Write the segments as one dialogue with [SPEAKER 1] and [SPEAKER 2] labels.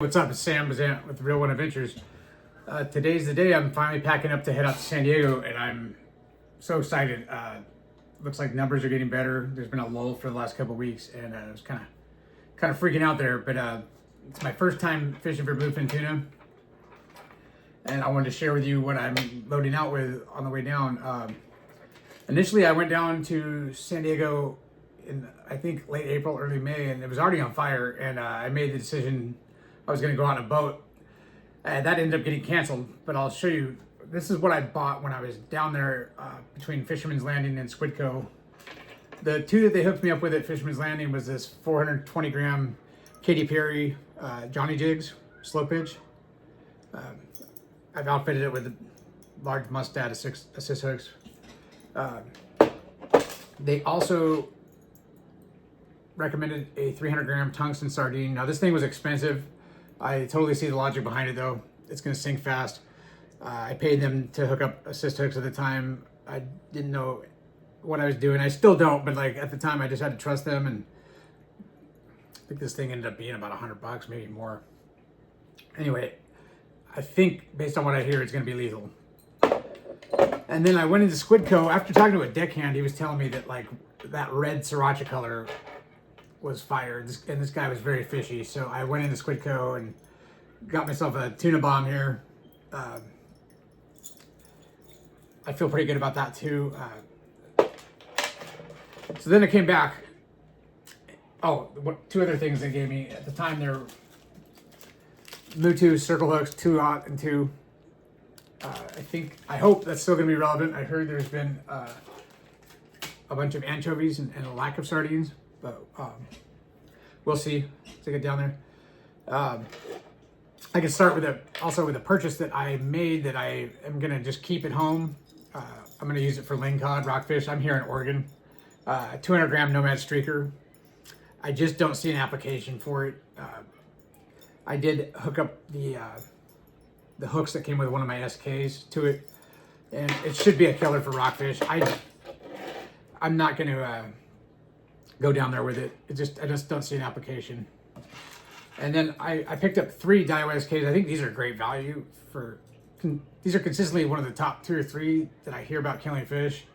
[SPEAKER 1] What's up? It's Sam Bazant with Real One Adventures. Today's the day I'm finally packing up to head out to San Diego, and I'm so excited. Looks like numbers are getting better. There's been a lull for the last couple of weeks, and I was kind of freaking out there. But it's my first time fishing for bluefin tuna, and I wanted to share with you what I'm loading out with on the way down. Initially, I went down to San Diego in I think late April, early May, and it was already on fire. And I made the decision I was going to go out on a boat. That ended up getting canceled, but I'll show you. This is what I bought when I was down there between Fisherman's Landing and Squid Cove. The two that they hooked me up with at Fisherman's Landing was this 420 gram Katy Perry Johnny Jigs slow pitch. I've outfitted it with large mustad assist hooks. They also recommended a 300 gram tungsten sardine. Now this thing was expensive. I totally see the logic behind it though. It's gonna sink fast. I paid them to hook up assist hooks at the time. I didn't know what I was doing. I still don't, but like at the time I just had to trust them, and I think this thing ended up being about $100, maybe more. Anyway, I think based on what I hear, it's gonna be lethal. And then I went into Squid Cove. After talking to a deckhand, he was telling me that like that red sriracha color was fire, and this guy was very fishy. So I went into Squid Cove and got myself a tuna bomb here. I feel pretty good about that too. So then I came back. Oh, two other things they gave me at the time. They're Mutu circle hooks, 2/0 and 2. I hope that's still going to be relevant. I heard there's been a bunch of anchovies and a lack of sardines, but we'll see as I get down there. I can start with a purchase that I made that I am going to just keep at home. I'm going to use it for lingcod, rockfish. I'm here in Oregon. 200 gram Nomad Streaker. I just don't see an application for it. I did hook up the hooks that came with one of my SKs to it, and it should be a killer for rockfish. I'm not going to go down there with it. I just don't see an application. And then I picked up 3 Daiwa SKs. I think these are great value these are consistently one of the top 2 or 3 that I hear about killing fish,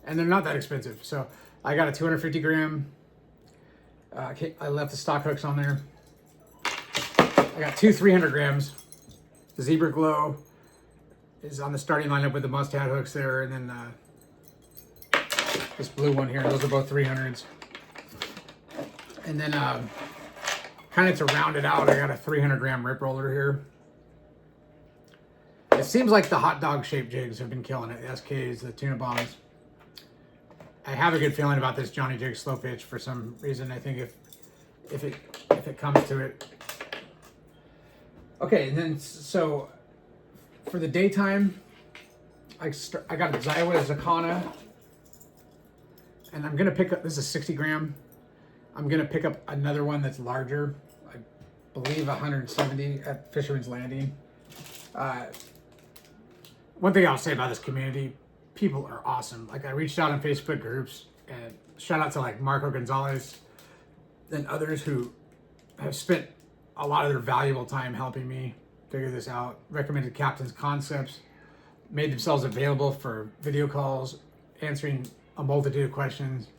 [SPEAKER 1] and they're not that expensive. So I got a 250 gram. I left the stock hooks on there. I got 2 300 grams. The Zebra Glow is on the starting lineup with the mustad hooks there, and then this blue one here. Those are both 300s. And then kind of to round it out, I got a 300 gram rip roller here. It seems like the hot dog shaped jigs have been killing it. The SKs, the tuna bombs. I have a good feeling about this Johnny Jig slow pitch for some reason. I think if it comes to it. Okay, and then so for the daytime, I got a Daiwa Zakana, and I'm gonna pick up. This is 60 gram. I'm gonna pick up another one that's larger. I believe 170 at Fisherman's Landing. One thing I'll say about this community, people are awesome. Like I reached out on Facebook groups, and shout out to like Marco Gonzalez and others who have spent a lot of their valuable time helping me figure this out. Recommended Captain's Concepts, made themselves available for video calls, answering a multitude of questions,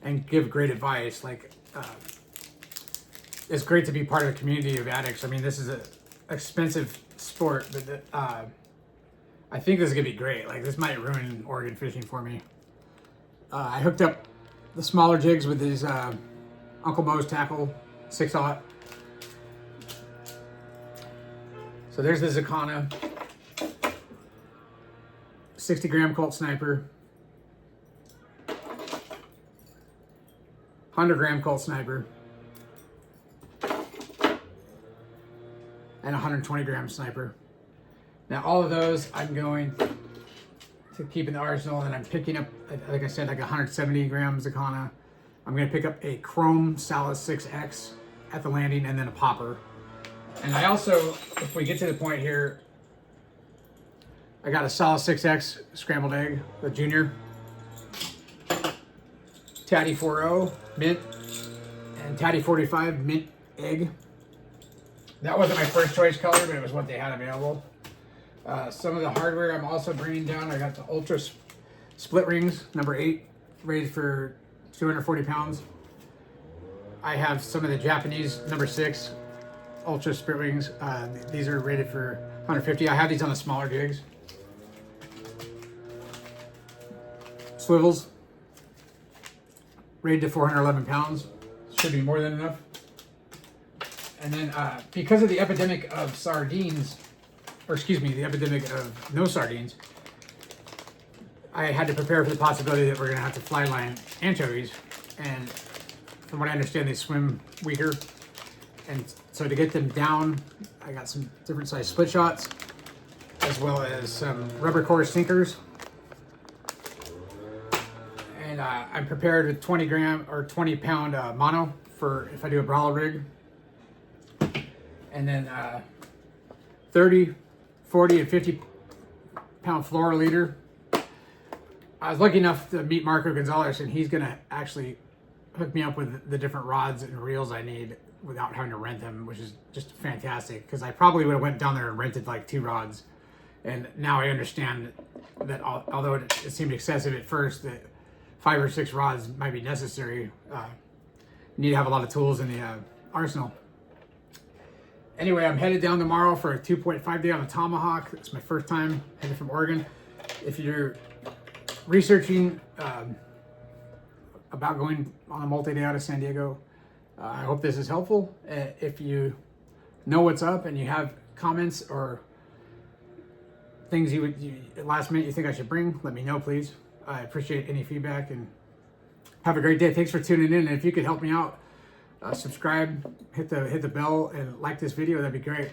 [SPEAKER 1] and give great advice. Like, it's great to be part of a community of addicts. I mean, this is an expensive sport, but I think this is gonna be great. Like, this might ruin Oregon fishing for me. I hooked up the smaller jigs with these Uncle Moe's tackle 6/0. So there's the Zakana, 60 gram Colt Sniper, 100 gram Colt Sniper, and 120 gram Sniper. Now all of those I'm going to keep in the arsenal, and I'm picking up, like I said, like 170 gram Zakana. I'm going to pick up a Chrome Salas 6X at the landing, and then a popper. And I also, if we get to the point here, I got a Salas 6X scrambled egg, the junior. Tatty 4.0 mint, and Tatty 45 mint egg. That wasn't my first choice color, but it was what they had available. Some of the hardware I'm also bringing down. I got the Ultra split rings, number 8, rated for 240 pounds. I have some of the Japanese number 6 Ultra split rings. These are rated for 150. I have these on the smaller jigs. Swivels, rated to 411 pounds. Should be more than enough. And then because of the epidemic of sardines, or excuse me, the epidemic of no sardines, I had to prepare for the possibility that we're going to have to fly line anchovies. And from what I understand, they swim weaker. And so to get them down, I got some different size split shots, as well as some rubber core sinkers. And I'm prepared with 20 gram or 20 pound mono for if I do a brawler rig. And then 30, 40, and 50 pound fluoro leader. I was lucky enough to meet Marco Gonzalez, and he's gonna actually hook me up with the different rods and reels I need without having to rent them, which is just fantastic, because I probably would have went down there and rented like 2 rods. And now I understand that although it seemed excessive at first, that 5 or 6 rods might be necessary. You need to have a lot of tools in the arsenal. Anyway, I'm headed down tomorrow for a 2.5 day on a Tomahawk. It's my first time headed from Oregon. If you're researching about going on a multi-day out of San Diego, I hope this is helpful. If you know what's up and you have comments or things last minute you think I should bring, let me know, please. I appreciate any feedback, and have a great day. Thanks for tuning in. And if you could help me out, subscribe, hit the bell, and like this video, that'd be great.